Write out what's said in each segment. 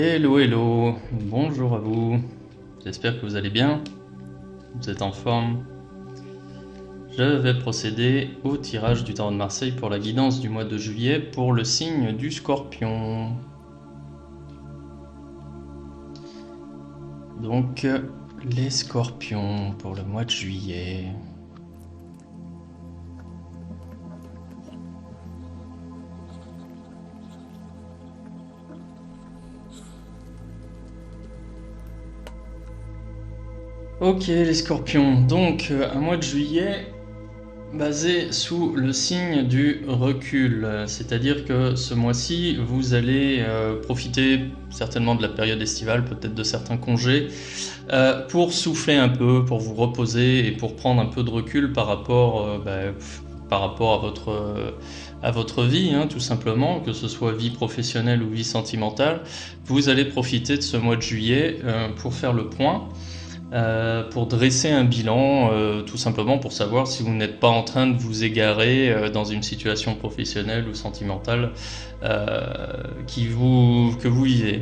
Hello, hello, bonjour à vous. J'espère que vous allez bien, vous êtes en forme. Je vais procéder au tirage du tarot de Marseille pour la guidance du mois de juillet pour le signe du Scorpion. Donc, les Scorpions pour le mois de juillet. Ok les Scorpions, donc un mois de juillet basé sous le signe du recul, c'est-à-dire que ce mois-ci vous allez profiter certainement de la période estivale, peut-être de certains congés, pour souffler un peu, pour vous reposer et pour prendre un peu de recul par rapport à votre vie, hein, tout simplement, que ce soit vie professionnelle ou vie sentimentale. Vous allez profiter de ce mois de juillet pour faire le point. Pour dresser un bilan, tout simplement pour savoir si vous n'êtes pas en train de vous égarer dans une situation professionnelle ou sentimentale que vous vivez.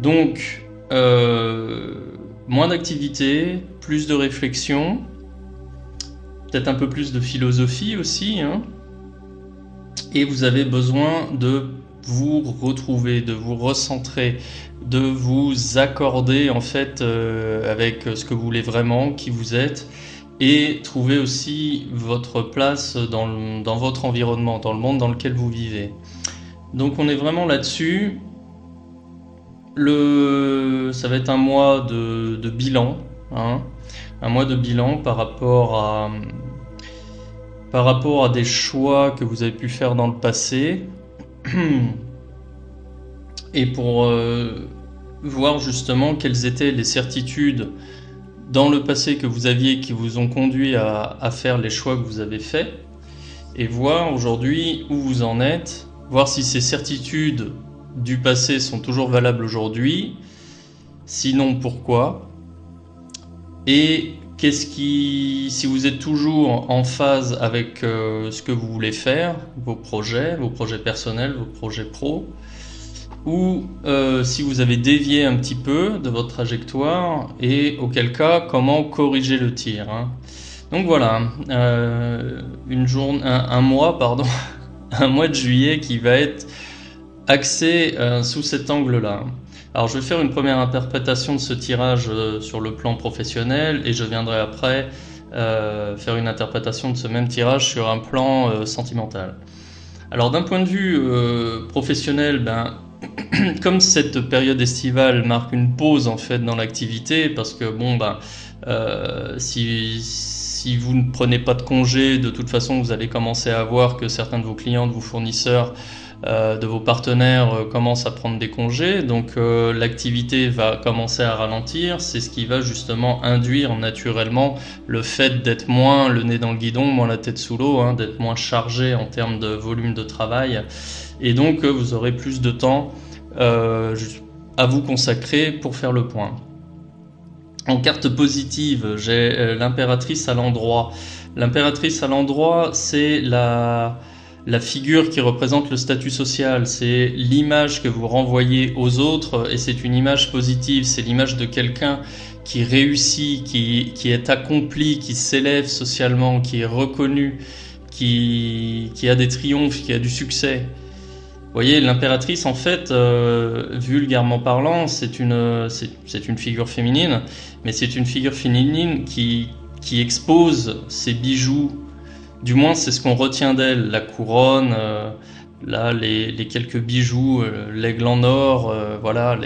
Donc, moins d'activité, plus de réflexion, peut-être un peu plus de philosophie aussi, hein, et vous avez besoin de vous retrouver, de vous recentrer, de vous accorder en fait avec ce que vous voulez vraiment, qui vous êtes, et trouver aussi votre place dans votre environnement, dans le monde dans lequel vous vivez. Donc on est vraiment là-dessus. Ça va être un mois de bilan, hein, un mois de bilan par rapport à des choix que vous avez pu faire dans le passé. Et pour voir justement quelles étaient les certitudes dans le passé que vous aviez qui vous ont conduit à faire les choix que vous avez faits, et voir aujourd'hui où vous en êtes, voir si ces certitudes du passé sont toujours valables aujourd'hui, sinon pourquoi, et si vous êtes toujours en phase avec ce que vous voulez faire, vos projets personnels, vos projets pro, ou si vous avez dévié un petit peu de votre trajectoire, et auquel cas, comment corriger le tir, hein. Donc voilà, un mois de juillet qui va être axé sous cet angle-là. Alors je vais faire une première interprétation de ce tirage sur le plan professionnel, et je viendrai après faire une interprétation de ce même tirage sur un plan sentimental. Alors d'un point de vue professionnel, comme cette période estivale marque une pause en fait dans l'activité, parce que si vous ne prenez pas de congé, de toute façon vous allez commencer à voir que certains de vos clients, de vos fournisseurs, de vos partenaires commencent à prendre des congés, donc l'activité va commencer à ralentir. C'est ce qui va justement induire naturellement le fait d'être moins le nez dans le guidon, moins la tête sous l'eau, hein, d'être moins chargé en termes de volume de travail, et donc vous aurez plus de temps à vous consacrer pour faire le point. En carte positive, j'ai l'impératrice à l'endroit. L'impératrice à l'endroit, c'est la figure qui représente le statut social, c'est l'image que vous renvoyez aux autres, et c'est une image positive, c'est l'image de quelqu'un qui réussit, qui est accompli, qui s'élève socialement, qui est reconnu, qui a des triomphes, qui a du succès. Vous voyez, l'impératrice, en fait, vulgairement parlant, c'est une figure féminine, mais c'est une figure féminine qui expose ses bijoux. Du moins, c'est ce qu'on retient d'elle, la couronne, là, les quelques bijoux, l'aigle en or, voilà,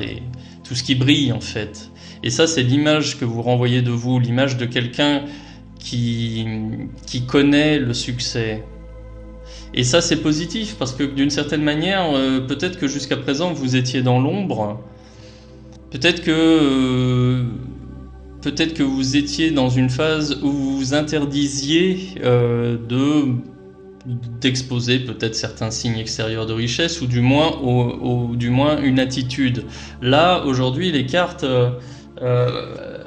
tout ce qui brille en fait. Et ça, c'est l'image que vous renvoyez de vous, l'image de quelqu'un qui connaît le succès. Et ça, c'est positif, parce que d'une certaine manière, peut-être que jusqu'à présent, vous étiez dans l'ombre, peut-être que vous étiez dans une phase où vous vous interdisiez d'exposer peut-être certains signes extérieurs de richesse, ou du moins une attitude. Là, aujourd'hui, les cartes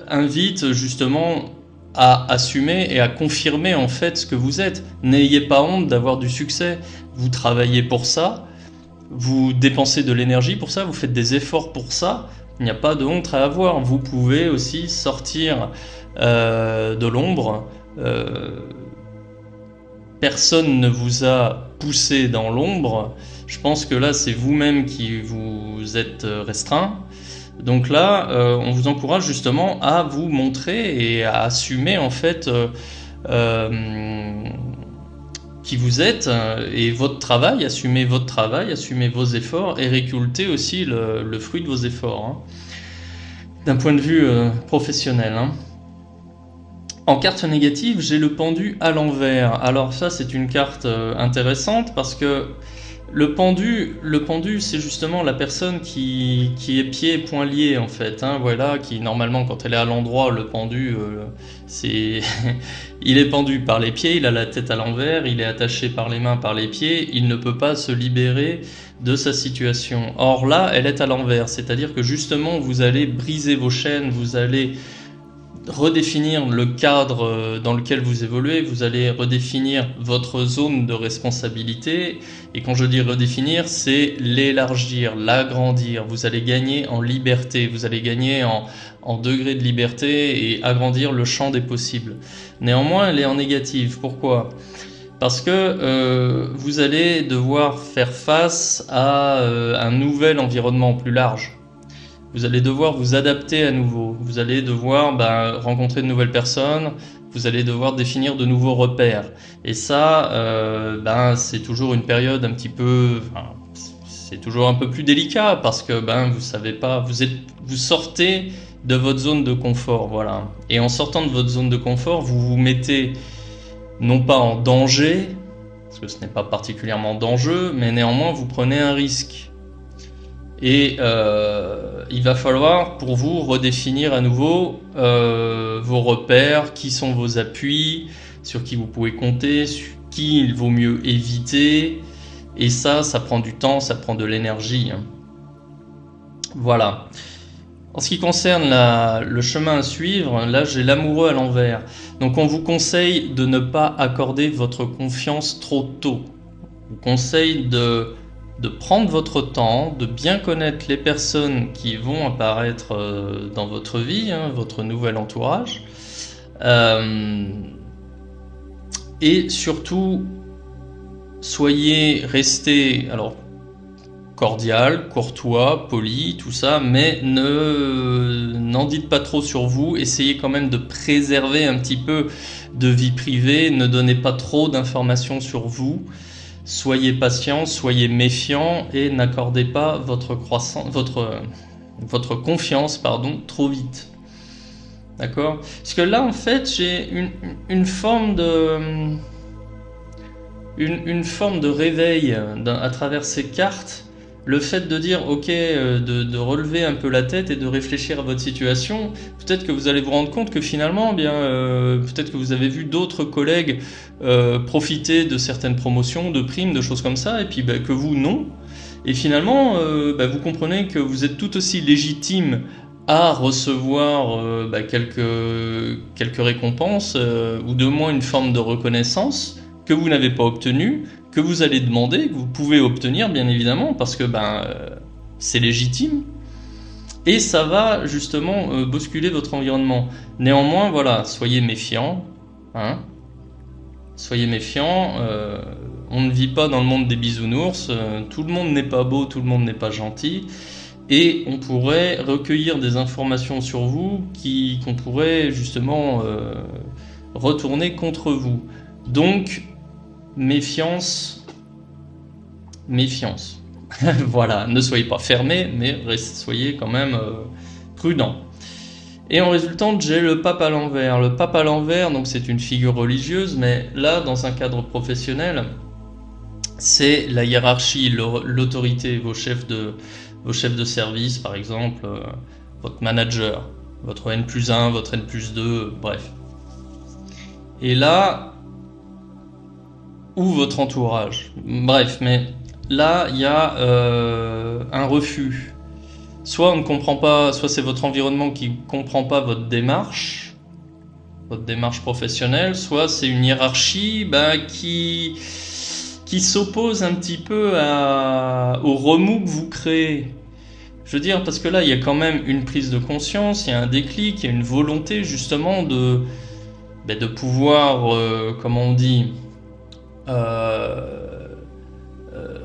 invitent justement à assumer et à confirmer en fait ce que vous êtes. N'ayez pas honte d'avoir du succès. Vous travaillez pour ça. vous dépensez de l'énergie pour ça, vous faites des efforts pour ça, il n'y a pas de honte à avoir. Vous pouvez aussi sortir de l'ombre. Personne ne vous a poussé dans l'ombre. Je pense que là, c'est vous-même qui vous êtes restreint. Donc là, on vous encourage justement à vous montrer et à assumer en fait qui vous êtes et votre travail, assumez votre travail, assumez vos efforts et récoltez aussi le fruit de vos efforts, hein, d'un point de vue professionnel. Hein. En carte négative, j'ai le pendu à l'envers. Alors ça, c'est une carte intéressante parce que le pendu, c'est justement la personne qui est pieds et poings liés en fait. Hein, voilà, qui normalement, quand elle est à l'endroit, le pendu, c'est, il est pendu par les pieds, il a la tête à l'envers, il est attaché par les mains, par les pieds, il ne peut pas se libérer de sa situation. Or là, elle est à l'envers, c'est-à-dire que justement, vous allez briser vos chaînes, vous allez redéfinir le cadre dans lequel vous évoluez, vous allez redéfinir votre zone de responsabilité, et quand je dis redéfinir, c'est l'élargir, l'agrandir, vous allez gagner en liberté, vous allez gagner en degré de liberté et agrandir le champ des possibles. Néanmoins, elle est en négative. Pourquoi ? Parce que vous allez devoir faire face à un nouvel environnement plus large. Vous allez devoir vous adapter à nouveau, vous allez devoir rencontrer de nouvelles personnes, vous allez devoir définir de nouveaux repères. Et ça, c'est toujours une période un petit peu... c'est toujours un peu plus délicat parce que vous savez pas, vous sortez de votre zone de confort, voilà. Et en sortant de votre zone de confort, vous vous mettez non pas en danger, parce que ce n'est pas particulièrement dangereux, mais néanmoins vous prenez un risque. Et il va falloir pour vous redéfinir à nouveau vos repères, qui sont vos appuis, sur qui vous pouvez compter, sur qui il vaut mieux éviter. Et ça prend du temps, ça prend de l'énergie. Hein. Voilà. En ce qui concerne le chemin à suivre, là j'ai l'amoureux à l'envers. Donc on vous conseille de ne pas accorder votre confiance trop tôt. On vous conseille de prendre votre temps, de bien connaître les personnes qui vont apparaître dans votre vie, hein, votre nouvel entourage, et surtout restez alors cordial, courtois, poli, tout ça, mais n'en dites pas trop sur vous, essayez quand même de préserver un petit peu de vie privée, ne donnez pas trop d'informations sur vous. Soyez patient, soyez méfiant et n'accordez pas votre confiance trop vite. D'accord ? Parce que là, en fait, j'ai une forme de réveil à travers ces cartes. Le fait de dire, ok, de relever un peu la tête et de réfléchir à votre situation, peut-être que vous allez vous rendre compte que finalement, peut-être que vous avez vu d'autres collègues profiter de certaines promotions, de primes, de choses comme ça, et puis que vous, non. Et finalement, vous comprenez que vous êtes tout aussi légitime à recevoir quelques récompenses, ou de moins une forme de reconnaissance que vous n'avez pas obtenue, que vous allez demander, que vous pouvez obtenir bien évidemment, parce que c'est légitime, et ça va justement bousculer votre environnement. Néanmoins, voilà, soyez méfiants, hein. Soyez méfiants, on ne vit pas dans le monde des bisounours, tout le monde n'est pas beau, tout le monde n'est pas gentil, et on pourrait recueillir des informations sur vous qu'on pourrait justement retourner contre vous. Donc, méfiance. Voilà, ne soyez pas fermés, mais soyez quand même prudents. Et en résultante, j'ai le pape à l'envers. Le pape à l'envers, donc c'est une figure religieuse, mais là, dans un cadre professionnel, c'est la hiérarchie, l'autorité, vos chefs de service, par exemple, votre manager, votre N+1, votre N+2, bref. Et là, ou votre entourage. Bref, mais là, il y a un refus. Soit on ne comprend pas, soit c'est votre environnement qui ne comprend pas votre démarche professionnelle, soit c'est une hiérarchie qui qui s'oppose un petit peu au remous que vous créez. Je veux dire, parce que là, il y a quand même une prise de conscience, il y a un déclic, il y a une volonté justement de pouvoir, comment on dit,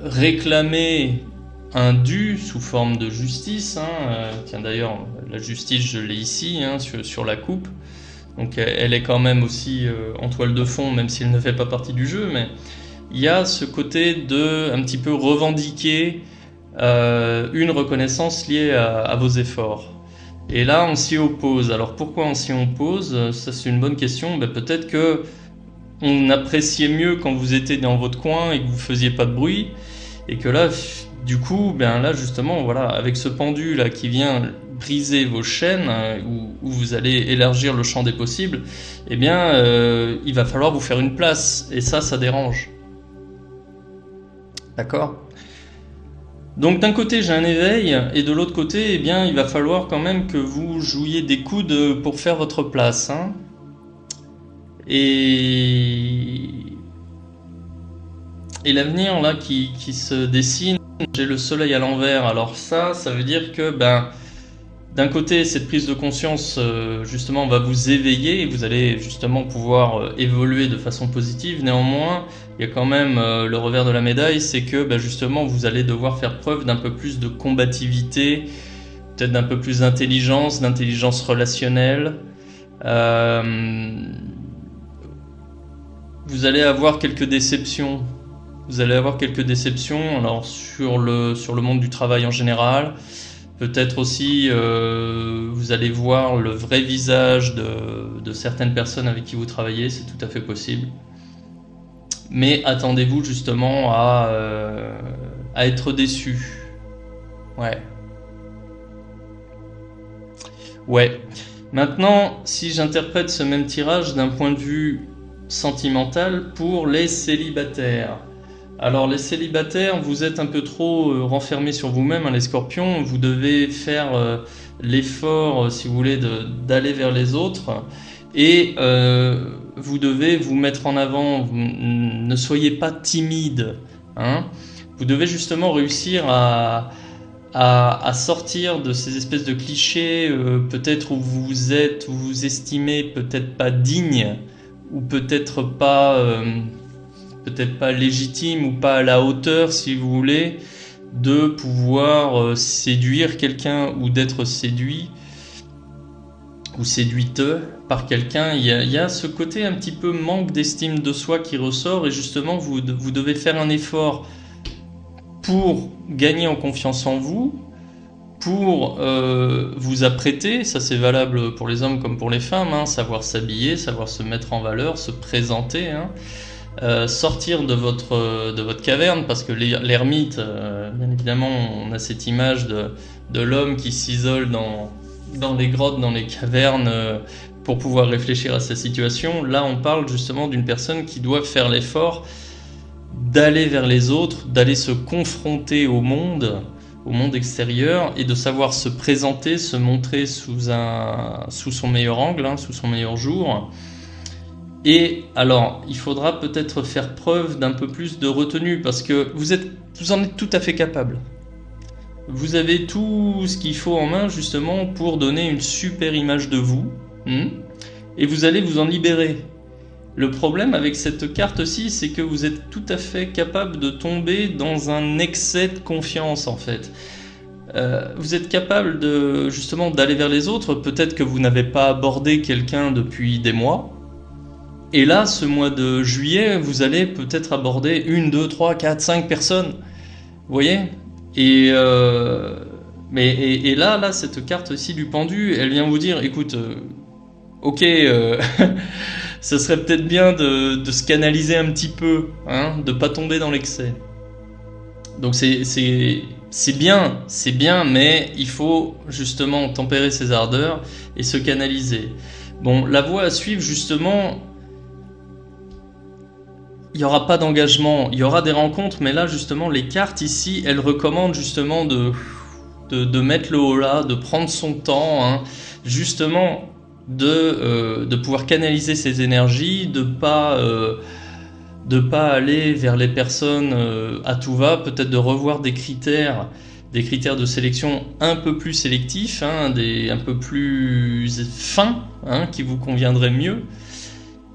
réclamer un dû sous forme de justice. Tiens, d'ailleurs, la justice, je l'ai ici, sur la coupe. Donc elle est quand même aussi en toile de fond, même si elle ne fait pas partie du jeu, mais il y a ce côté de un petit peu revendiquer une reconnaissance liée à vos efforts. Et là, on s'y oppose. Alors pourquoi on s'y oppose? Ça, c'est une bonne question. Peut-être que on appréciait mieux quand vous étiez dans votre coin et que vous faisiez pas de bruit, et que là, du coup, là justement, voilà, avec ce pendu là qui vient briser vos chaînes, où vous allez élargir le champ des possibles, il va falloir vous faire une place, et ça dérange. D'accord ? Donc d'un côté j'ai un éveil, et de l'autre côté, il va falloir quand même que vous jouiez des coudes pour faire votre place. Et l'avenir là qui se dessine, j'ai le soleil à l'envers. Alors ça veut dire que d'un côté cette prise de conscience justement va vous éveiller, et vous allez justement pouvoir évoluer de façon positive. Néanmoins, il y a quand même le revers de la médaille, c'est que justement vous allez devoir faire preuve d'un peu plus de combativité, peut-être d'un peu plus d'intelligence relationnelle. Vous allez avoir quelques déceptions. Alors sur le monde du travail en général. Peut-être aussi vous allez voir le vrai visage de certaines personnes avec qui vous travaillez, c'est tout à fait possible. Mais attendez-vous justement à être déçu. Ouais. Maintenant, si j'interprète ce même tirage d'un point de vue sentimental pour les célibataires. Alors les célibataires, vous êtes un peu trop renfermés sur vous-même, les scorpions. Vous devez faire l'effort, si vous voulez, d'aller vers les autres. Et vous devez vous mettre en avant. Ne soyez pas timide. Vous devez justement réussir à sortir de ces espèces de clichés, peut-être où vous estimez peut-être pas digne, ou peut-être pas légitime, ou pas à la hauteur, si vous voulez, de pouvoir séduire quelqu'un, ou d'être séduit ou séduite par quelqu'un. Il y a ce côté un petit peu manque d'estime de soi qui ressort, et justement vous devez faire un effort pour gagner en confiance en vous, pour vous apprêter. Ça c'est valable pour les hommes comme pour les femmes, savoir s'habiller, savoir se mettre en valeur, se présenter, sortir de votre caverne, parce que l'ermite, bien évidemment, on a cette image de l'homme qui s'isole dans les grottes, dans les cavernes, pour pouvoir réfléchir à sa situation. Là on parle justement d'une personne qui doit faire l'effort d'aller vers les autres, d'aller se confronter au monde extérieur, et de savoir se présenter, se montrer sous son meilleur angle, sous son meilleur jour. Et alors, il faudra peut-être faire preuve d'un peu plus de retenue, parce que vous en êtes tout à fait capable. Vous avez tout ce qu'il faut en main justement pour donner une super image de vous, et vous allez vous en libérer. Le problème avec cette carte-ci, c'est que vous êtes tout à fait capable de tomber dans un excès de confiance, en fait. Vous êtes capable justement d'aller vers les autres. Peut-être que vous n'avez pas abordé quelqu'un depuis des mois. Et là, ce mois de juillet, vous allez peut-être aborder 1, 2, 3, 4, 5 personnes. Vous voyez ? Et là, cette carte-ci du pendu, elle vient vous dire, écoute, ok... ça serait peut-être bien de se canaliser un petit peu, de pas tomber dans l'excès. Donc c'est bien, mais il faut justement tempérer ses ardeurs et se canaliser. Bon, la voie à suivre justement, il n'y aura pas d'engagement, il y aura des rencontres, mais là justement les cartes ici, elles recommandent justement de mettre le haut là, de prendre son temps, justement... de pouvoir canaliser ses énergies, de pas de pas aller vers les personnes à tout va, peut-être de revoir des critères de sélection un peu plus sélectifs, hein, un peu plus fins, hein, qui vous conviendraient mieux.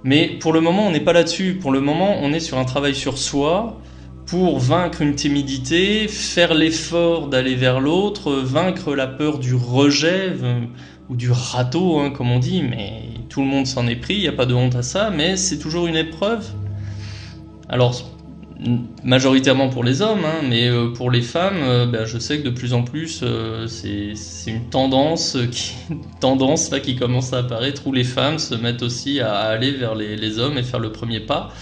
Mais pour le moment, on n'est pas là-dessus. Pour le moment, on est sur un travail sur soi pour vaincre une timidité, faire l'effort d'aller vers l'autre, vaincre la peur du rejet ou du râteau, hein, comme on dit. Mais tout le monde s'en est pris, il n'y a pas de honte à ça, mais c'est toujours une épreuve. Alors, majoritairement pour les hommes, hein, mais pour les femmes, je sais que de plus en plus, c'est une tendance là, qui commence à apparaître, où les femmes se mettent aussi à aller vers les hommes et faire le premier pas.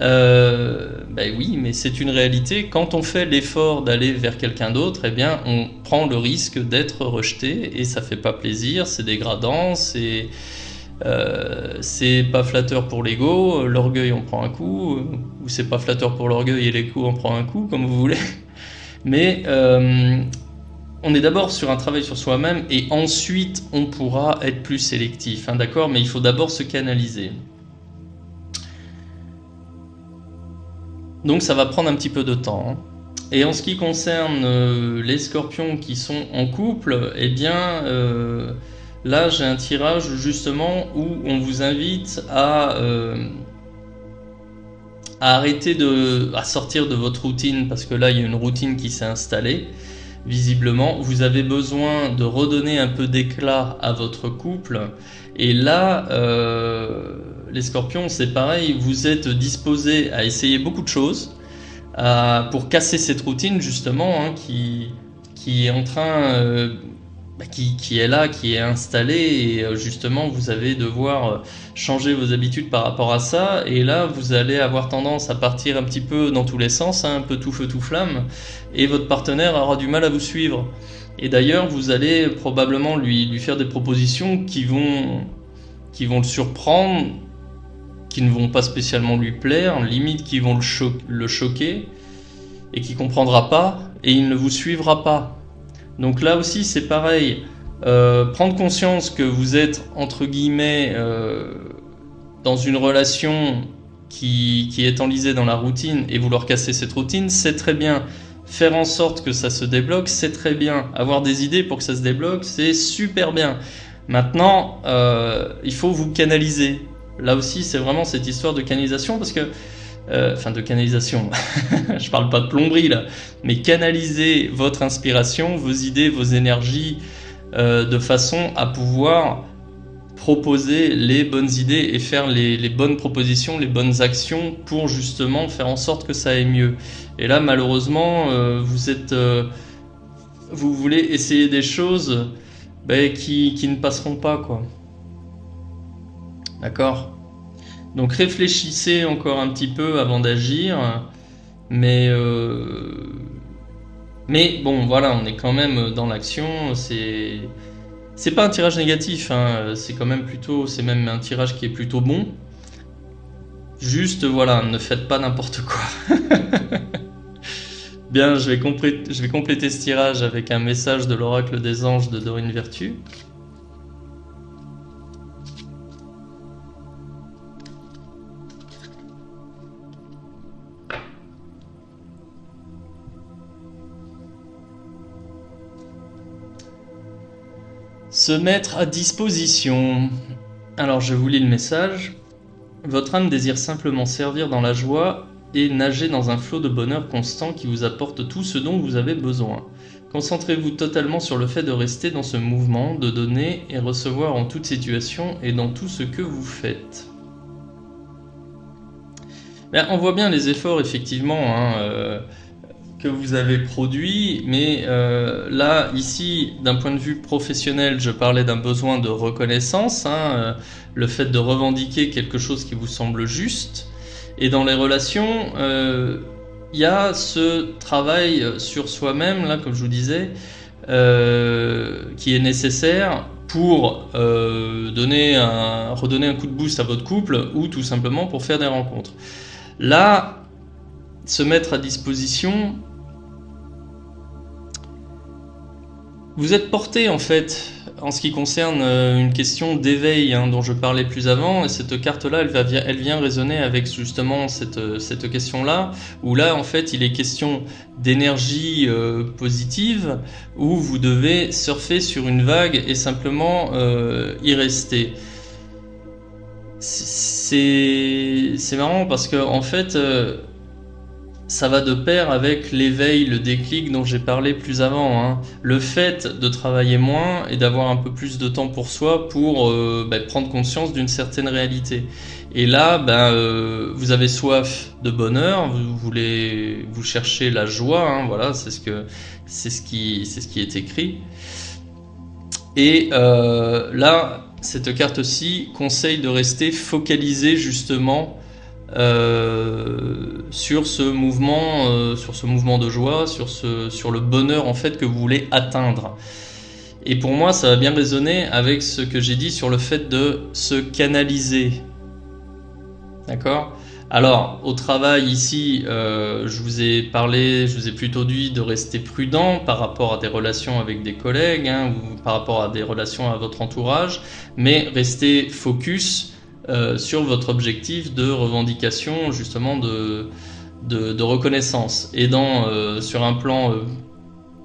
Oui, mais c'est une réalité. Quand on fait l'effort d'aller vers quelqu'un d'autre, eh bien, on prend le risque d'être rejeté, et ça fait pas plaisir, c'est dégradant, c'est pas flatteur pour l'ego, l'orgueil on prend un coup, ou c'est pas flatteur pour l'orgueil et l'ego on prend un coup, comme vous voulez. Mais on est d'abord sur un travail sur soi-même, et ensuite on pourra être plus sélectif, hein, d'accord, mais il faut d'abord se canaliser. Donc ça va prendre un petit peu de temps, hein. Et en ce qui concerne les scorpions qui sont en couple, eh bien là, j'ai un tirage justement où on vous invite à arrêter à sortir de votre routine, parce que là, il y a une routine qui s'est installée. Visiblement, vous avez besoin de redonner un peu d'éclat à votre couple. Et là, les scorpions, c'est pareil, vous êtes disposés à essayer beaucoup de choses pour casser cette routine justement, hein, qui est en train... qui est là, qui est installé, et justement vous allez devoir changer vos habitudes par rapport à ça, et là vous allez avoir tendance à partir un petit peu dans tous les sens, hein, un peu tout feu tout flamme, et votre partenaire aura du mal à vous suivre. Et d'ailleurs vous allez probablement lui faire des propositions qui vont le surprendre, qui ne vont pas spécialement lui plaire, limite qui vont le choquer, et qui comprendra pas, et il ne vous suivra pas. Donc là aussi c'est pareil, prendre conscience que vous êtes entre guillemets dans une relation qui est enlisée dans la routine, et vouloir casser cette routine, c'est très bien. Faire en sorte que ça se débloque, c'est très bien. Avoir des idées pour que ça se débloque, c'est super bien. Maintenant, il faut vous canaliser. Là aussi c'est vraiment cette histoire de canalisation, parce que de canalisation, je parle pas de plomberie là, mais canaliser votre inspiration, vos idées, vos énergies, de façon à pouvoir proposer les bonnes idées et faire les bonnes propositions, les bonnes actions pour justement faire en sorte que ça aille mieux. Et là malheureusement, vous voulez essayer des choses qui ne passeront pas, quoi. D'accord ? Donc réfléchissez encore un petit peu avant d'agir, mais bon, voilà, on est quand même dans l'action. C'est pas un tirage négatif, hein, c'est même un tirage qui est plutôt bon. Juste, voilà, ne faites pas n'importe quoi. Bien, je vais compléter ce tirage avec un message de l'oracle des anges de Dorine Vertu. Se mettre à disposition. Alors je vous lis le message. Votre âme désire simplement servir dans la joie et nager dans un flot de bonheur constant qui vous apporte tout ce dont vous avez besoin. Concentrez-vous totalement sur le fait de rester dans ce mouvement, de donner et recevoir en toute situation et dans tout ce que vous faites. On voit bien les efforts effectivement, hein, que vous avez produit, mais là, ici, d'un point de vue professionnel, je parlais d'un besoin de reconnaissance, hein, le fait de revendiquer quelque chose qui vous semble juste. Et dans les relations, il y a ce travail sur soi-même, là, comme je vous disais, qui est nécessaire pour redonner un coup de boost à votre couple, ou tout simplement pour faire des rencontres. Là, se mettre à disposition, Vous êtes porté en fait en ce qui concerne une question d'éveil hein, dont je parlais plus avant, et cette carte-là, elle vient résonner avec justement cette question-là, où là en fait il est question d'énergie positive, où vous devez surfer sur une vague et simplement y rester. C'est marrant parce que en fait ça va de pair avec l'éveil, le déclic dont j'ai parlé plus avant. Hein. Le fait de travailler moins et d'avoir un peu plus de temps pour soi pour prendre conscience d'une certaine réalité. Et là, vous avez soif de bonheur, vous cherchez la joie, hein, voilà, c'est ce qui est écrit. Et là, cette carte-ci conseille de rester focalisé justement sur ce mouvement de joie, sur le bonheur en fait que vous voulez atteindre. Et pour moi, ça va bien résonner avec ce que j'ai dit sur le fait de se canaliser. D'accord ? Alors, au travail ici, je vous ai plutôt dit de rester prudent par rapport à des relations avec des collègues, hein, ou par rapport à des relations à votre entourage, mais restez focus sur votre objectif de revendication justement de reconnaissance. Et sur un plan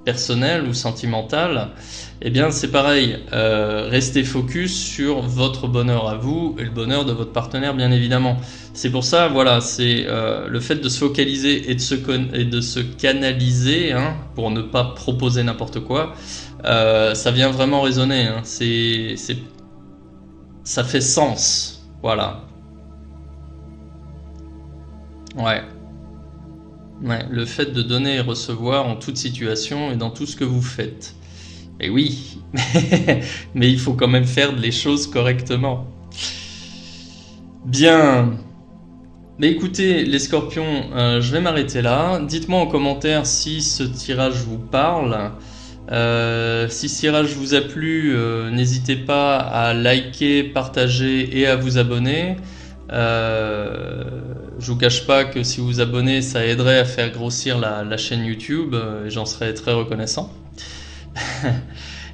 personnel ou sentimental, eh bien c'est pareil, restez focus sur votre bonheur à vous et le bonheur de votre partenaire bien évidemment. C'est pour ça, voilà, c'est le fait de se focaliser et de se canaliser hein, pour ne pas proposer n'importe quoi, ça vient vraiment résonner, hein, ça fait sens. Voilà. Ouais. Le fait de donner et recevoir en toute situation et dans tout ce que vous faites. Et oui, mais il faut quand même faire les choses correctement. Bien. Mais écoutez, les scorpions, je vais m'arrêter là. Dites-moi en commentaire si ce tirage vous parle. Si ce tirage vous a plu, n'hésitez pas à liker, partager et à vous abonner. Je vous cache pas que si vous vous abonnez, ça aiderait à faire grossir la chaîne YouTube et j'en serais très reconnaissant.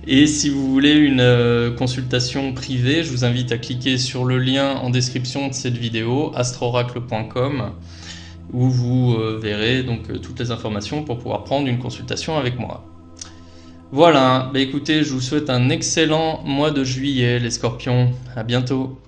Et si vous voulez une consultation privée, je vous invite à cliquer sur le lien en description de cette vidéo, astroracle.com, où vous verrez donc toutes les informations pour pouvoir prendre une consultation avec moi. Voilà, écoutez, je vous souhaite un excellent mois de juillet les scorpions, à bientôt.